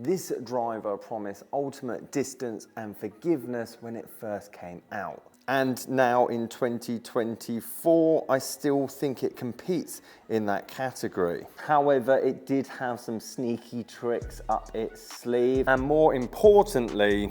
This driver promised ultimate distance and forgiveness when it first came out. And now in 2024, I still think it competes in that category. However, it did have some sneaky tricks up its sleeve. And more importantly,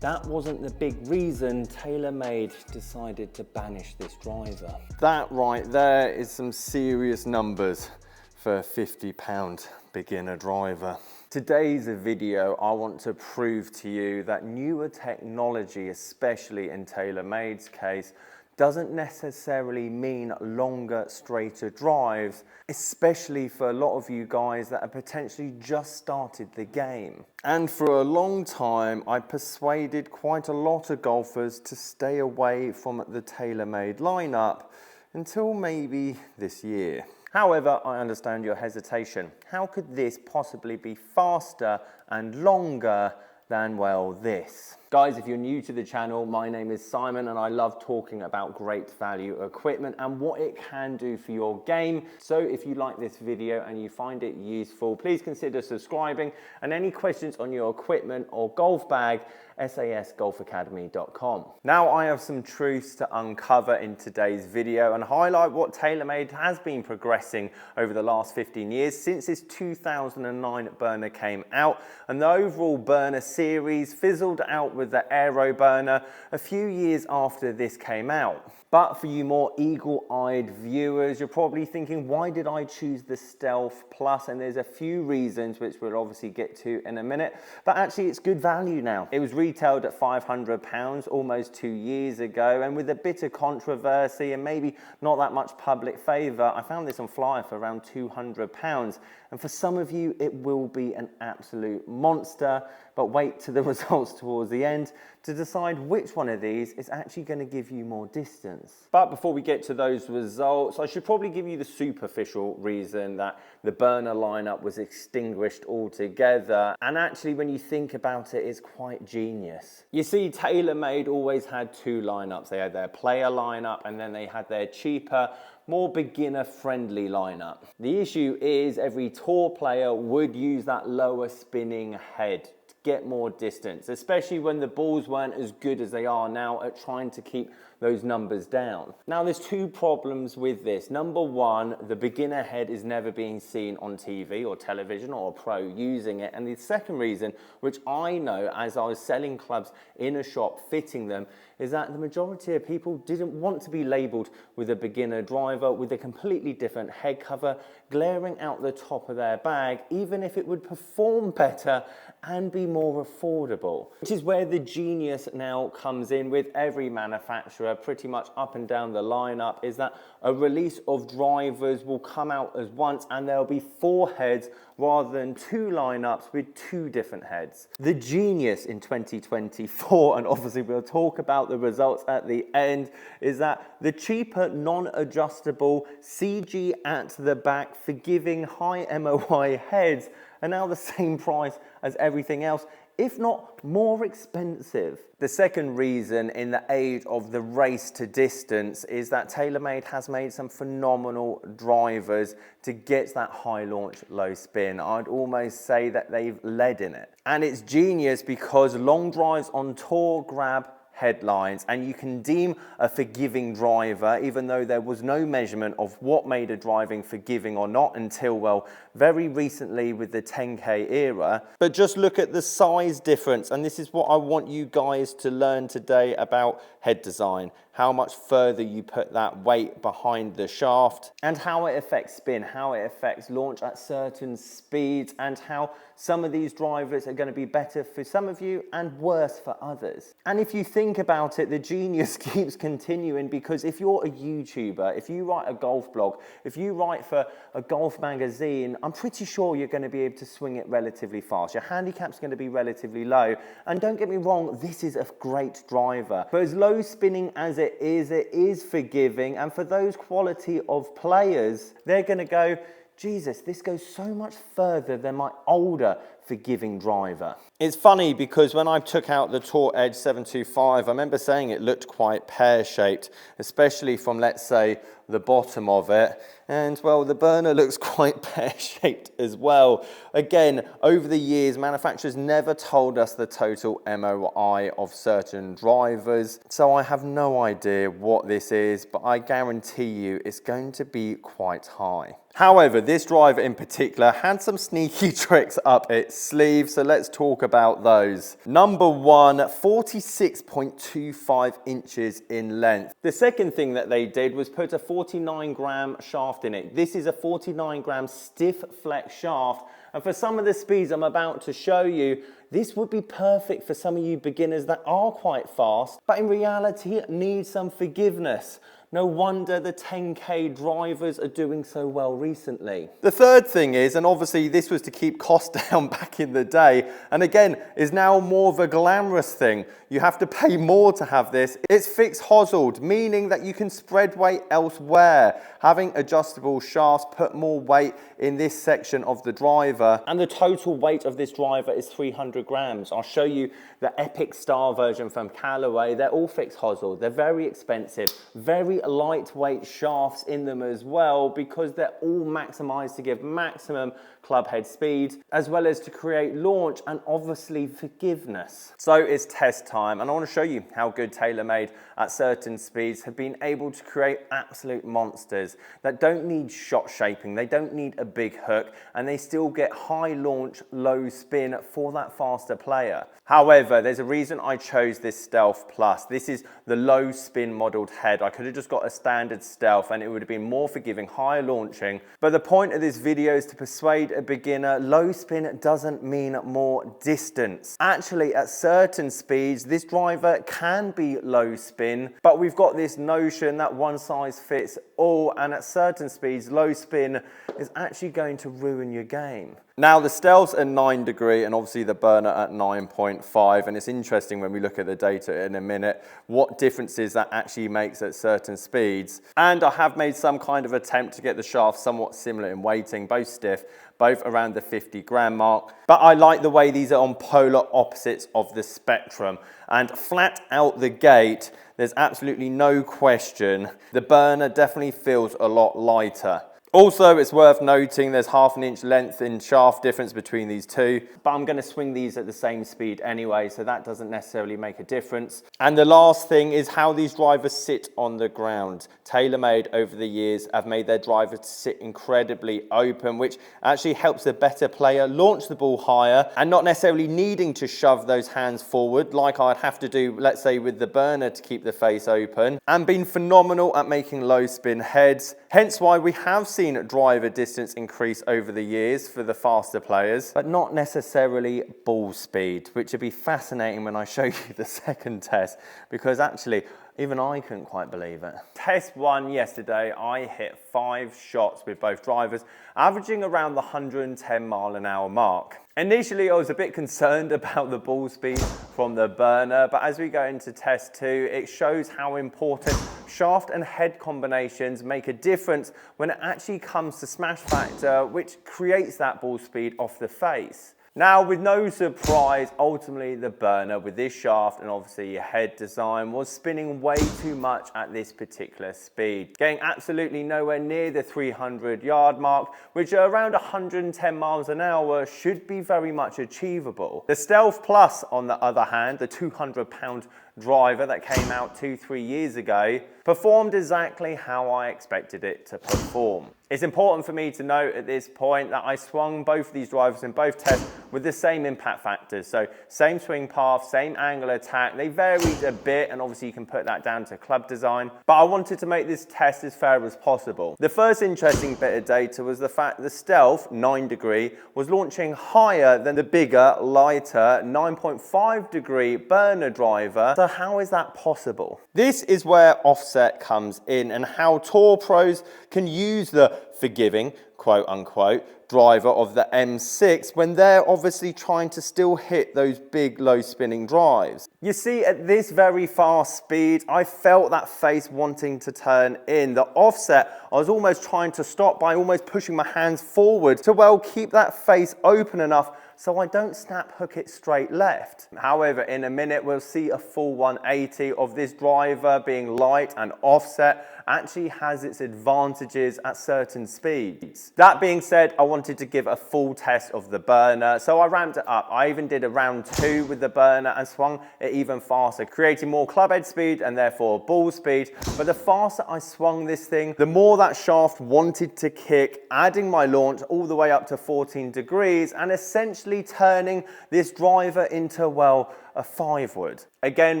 that wasn't the big reason TaylorMade decided to banish this driver. That right there is some serious numbers for a £50 beginner driver. Today's video, I want to prove to you that newer technology, especially in TaylorMade's case, doesn't necessarily mean longer, straighter drives, especially for a lot of you guys that have potentially just started the game. And for a long time, I persuaded quite a lot of golfers to stay away from the TaylorMade lineup until maybe this year. However, I understand your hesitation. How could this possibly be faster and longer than, well, this? Guys, if you're new to the channel, my name is Simon and I love talking about great value equipment and what it can do for your game. So if you like this video and you find it useful, please consider subscribing, and any questions on your equipment or golf bag, sasgolfacademy.com. Now I have some truths to uncover in today's video and highlight what TaylorMade has been progressing over the last 15 years since its 2009 burner came out, and the overall burner series fizzled out with the Aero burner a few years after this came out. But for you more eagle-eyed viewers, you're probably thinking, why did I choose the Stealth Plus? And there's a few reasons, which we'll obviously get to in a minute, but actually it's good value now. It was retailed at £500 almost 2 years ago, and with a bit of controversy and maybe not that much public favour, I found this on Flyer for around £200. And for some of you, it will be an absolute monster, but wait to the results towards the end to decide which one of these is actually going to give you more distance. But before we get to those results, I should probably give you the superficial reason that the burner lineup was extinguished altogether. And actually, when you think about it, it's quite genius. You see, TaylorMade always had two lineups. They had their player lineup and then they had their cheaper, more beginner-friendly lineup. The issue is every tour player would use that lower spinning head to get more distance, especially when the balls weren't as good as they are now at trying to keep those numbers down. Now there's two problems with this. Number one, the beginner head is never being seen on TV or television or a pro using it. And the second reason, which I know as I was selling clubs in a shop fitting them, is that the majority of people didn't want to be labeled with a beginner driver with a completely different head cover glaring out the top of their bag, even if it would perform better and be more affordable. Which is where the genius now comes in with every manufacturer pretty much up and down the lineup, is that a release of drivers will come out as once and there'll be 4 heads rather than 2 lineups with 2 different heads. The genius in 2024, and obviously we'll talk about the results at the end, is that the cheaper non-adjustable CG at the back forgiving high MOI heads are now the same price as everything else, if not more expensive. The second reason in the age of the race to distance is that TaylorMade has made some phenomenal drivers to get that high launch, low spin. I'd almost say that they've led in it. And it's genius because long drives on tour grab headlines, and you can deem a forgiving driver, even though there was no measurement of what made a driving forgiving or not until, well, very recently with the 10K era. But just look at the size difference, and this is what I want you guys to learn today about head design, how much further you put that weight behind the shaft, and how it affects spin, how it affects launch at certain speeds, and how some of these drivers are going to be better for some of you and worse for others. And if you think about it, the genius keeps continuing, because if you're a YouTuber, if you write a golf blog, if you write for a golf magazine, I'm pretty sure you're going to be able to swing it relatively fast. Your handicap's going to be relatively low. And don't get me wrong, this is a great driver. But as low spinning as it is forgiving. And for those quality of players, they're going to go, Jesus, this goes so much further than my older forgiving driver. It's funny because when I took out the Tour Edge 725, I remember saying it looked quite pear-shaped, especially from, let's say, the bottom of it. And well, the burner looks quite pear-shaped as well. Again, over the years, manufacturers never told us the total MOI of certain drivers, so I have no idea what this is, but I guarantee you it's going to be quite high. However, this driver in particular had some sneaky tricks up its sleeve, so let's talk about those. Number one, 46.25 inches in length. The second thing that they did was put a 49-gram shaft in it. This is a 49-gram stiff flex shaft, and for some of the speeds I'm about to show you, this would be perfect for some of you beginners that are quite fast, but in reality need some forgiveness. No wonder the 10K drivers are doing so well recently. The third thing is, and obviously this was to keep costs down back in the day, and again, is now more of a glamorous thing. You have to pay more to have this. It's fixed hosseled, meaning that you can spread weight elsewhere. Having adjustable shafts put more weight in this section of the driver, and the total weight of this driver is 300 grams. I'll show you the Epic Star version from Callaway. They're all fixed hosseled. They're very expensive, very lightweight shafts in them as well, because they're all maximized to give maximum club head speed, as well as to create launch and obviously forgiveness. So it's test time, and I want to show you how good TaylorMade at certain speeds have been able to create absolute monsters that don't need shot shaping, they don't need a big hook, and they still get high launch, low spin for that faster player. However, there's a reason I chose this Stealth Plus. This is the low spin modeled head. I could have just got a standard Stealth and it would have been more forgiving, higher launching. But the point of this video is to persuade a beginner, low spin doesn't mean more distance. Actually, at certain speeds, this driver can be low spin, but we've got this notion that one size fits all, and at certain speeds, low spin is actually going to ruin your game. Now, the Stealth's at 9 degree and obviously the burner at 9.5, and it's interesting when we look at the data in a minute what differences that actually makes at certain speeds. And I have made some kind of attempt to get the shaft somewhat similar in weighting, both stiff, both around the 50 gram mark. But I like the way these are on polar opposites of the spectrum, and flat out the gate, there's absolutely no question, the burner definitely feels a lot lighter. Also, it's worth noting there's ½ an inch length in shaft difference between these two, but I'm going to swing these at the same speed anyway, so that doesn't necessarily make a difference. And the last thing is how these drivers sit on the ground. TaylorMade over the years have made their drivers sit incredibly open, which actually helps the better player launch the ball higher and not necessarily needing to shove those hands forward like I'd have to do, let's say, with the burner to keep the face open, and been phenomenal at making low spin heads. Hence why we have seen driver distance increase over the years for the faster players, but not necessarily ball speed, which would be fascinating when I show you the second test, because actually even I couldn't quite believe it. Test one yesterday, I hit 5 shots with both drivers, averaging around the 110 mile an hour mark. Initially, I was a bit concerned about the ball speed from the burner, but as we go into test 2, it shows how important shaft and head combinations make a difference when it actually comes to smash factor, which creates that ball speed off the face. Now, with no surprise, ultimately the burner with this shaft and obviously your head design was spinning way too much at this particular speed, getting absolutely nowhere near the 300-yard mark, which are around 110 miles an hour should be very much achievable. The Stealth Plus, on the other hand, the 200-pound driver that came out 2-3 years ago, performed exactly how I expected it to perform. It's important for me to note at this point that I swung both of these drivers in both tests with the same impact factors. So same swing path, same angle attack. They varied a bit, and obviously you can put that down to club design, but I wanted to make this test as fair as possible. The first interesting bit of data was the fact the Stealth 9 degree was launching higher than the bigger, lighter 9.5 degree burner driver. So how is that possible? This is where offset comes in, and how tour pros can use the forgiving, quote unquote, driver of the M6 when they're obviously trying to still hit those big low spinning drives. You see, at this very fast speed, I felt that face wanting to turn in. The offset, I was almost trying to stop by almost pushing my hands forward to, well, keep that face open enough so I don't snap hook it straight left. However, in a minute, we'll see a full 180 of this driver being light and offset actually has its advantages at certain speeds. That being said, I wanted to give a full test of the burner, so I ramped it up. I even did a round 2 with the burner and swung it even faster, creating more club head speed and therefore ball speed. But the faster I swung this thing, the more that shaft wanted to kick, adding my launch all the way up to 14 degrees and essentially turning this driver into, well, a 5-wood. Again,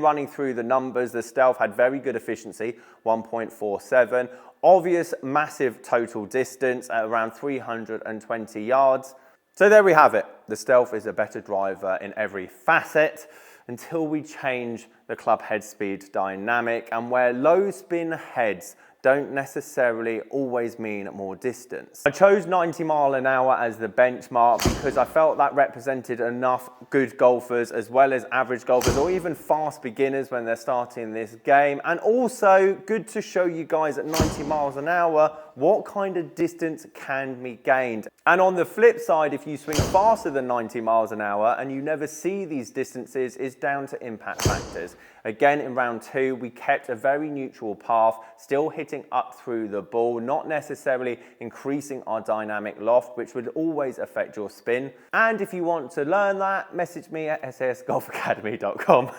running through the numbers, the Stealth had very good efficiency, 1.47, obvious massive total distance at around 320 yards. So there we have it. The Stealth is a better driver in every facet until we change the club head speed dynamic, and where low spin heads don't necessarily always mean more distance. I chose 90 mile an hour as the benchmark because I felt that represented enough good golfers as well as average golfers or even fast beginners when they're starting this game, and also good to show you guys at 90 miles an hour what kind of distance can be gained. And on the flip side, if you swing faster than 90 miles an hour and you never see these distances, is down to impact factors. Again, in round 2, we kept a very neutral path, still hitting up through the ball, not necessarily increasing our dynamic loft, which would always affect your spin. And if you want to learn that, message me at sasgolfacademy.com.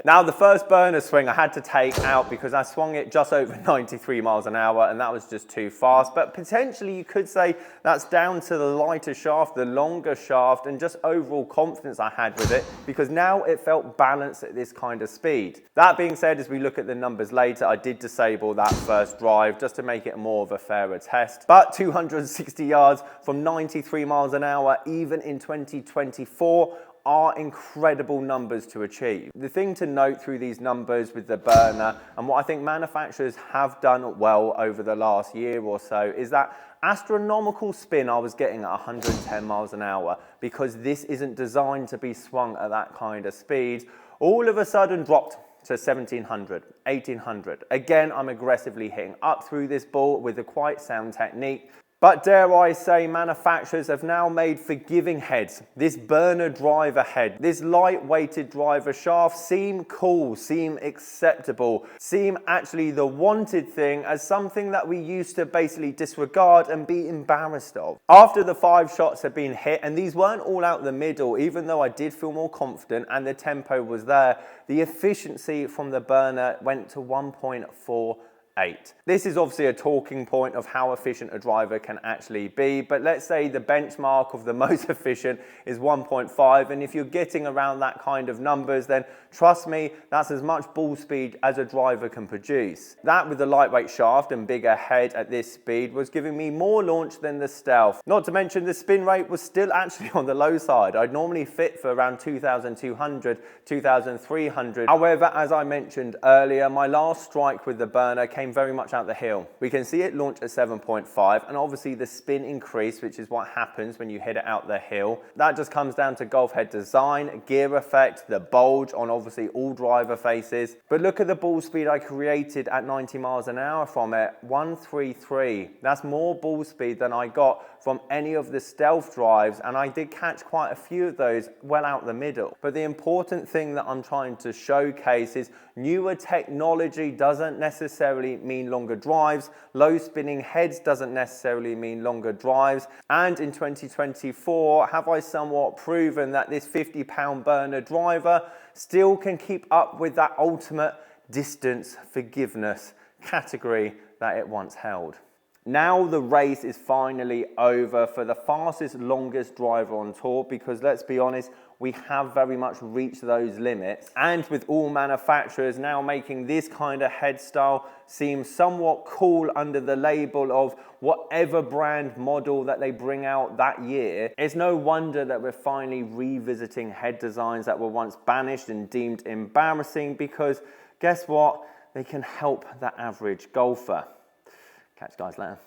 Now, the first burner swing I had to take out because I swung it just over 93 miles an hour, and that was just too fast. But potentially you could say that's down to the lighter shaft, the longer shaft, and just overall confidence I had with it, because now it felt balanced at this kind of speed. That being said, as we look at the numbers later, I did disable that first drive just to make it more of a fairer test. But 260 yards from 93 miles an hour, even in 2024, are incredible numbers to achieve. The thing to note through these numbers with the burner, and what I think manufacturers have done well over the last year or so, is that astronomical spin I was getting at 110 miles an hour, because this isn't designed to be swung at that kind of speed, all of a sudden dropped to 1700, 1800. Again, I'm aggressively hitting up through this ball with a quite sound technique. But dare I say, manufacturers have now made forgiving heads, this burner driver head, this light-weighted driver shaft seem cool, seem acceptable, seem actually the wanted thing, as something that we used to basically disregard and be embarrassed of. After the 5 shots had been hit, and these weren't all out the middle, even though I did feel more confident and the tempo was there, the efficiency from the burner went to 1.48. This is obviously a talking point of how efficient a driver can actually be, but let's say the benchmark of the most efficient is 1.5, and if you're getting around that kind of numbers, then trust me, that's as much ball speed as a driver can produce. That, with the lightweight shaft and bigger head at this speed, was giving me more launch than the Stealth. Not to mention the spin rate was still actually on the low side. I'd normally fit for around 2,200, 2,300. However, as I mentioned earlier, my last strike with the burner came very much out the hill. We can see it launch at 7.5, and obviously the spin increase, which is what happens when you hit it out the hill. That just comes down to golf head design, gear effect, the bulge on obviously all driver faces. But look at the ball speed I created at 90 miles an hour from it, 133. That's more ball speed than I got from any of the Stealth drives, and I did catch quite a few of those well out the middle. But the important thing that I'm trying to showcase is newer technology doesn't necessarily mean longer drives, low spinning heads doesn't necessarily mean longer drives, and in 2024 have I somewhat proven that this 50-pound burner driver still can keep up with that ultimate distance forgiveness category that it once held. Now the race is finally over for the fastest, longest driver on tour, because let's be honest, we have very much reached those limits. And with all manufacturers now making this kind of head style seem somewhat cool under the label of whatever brand model that they bring out that year, it's no wonder that we're finally revisiting head designs that were once banished and deemed embarrassing, because guess what? They can help the average golfer. Catch you guys later.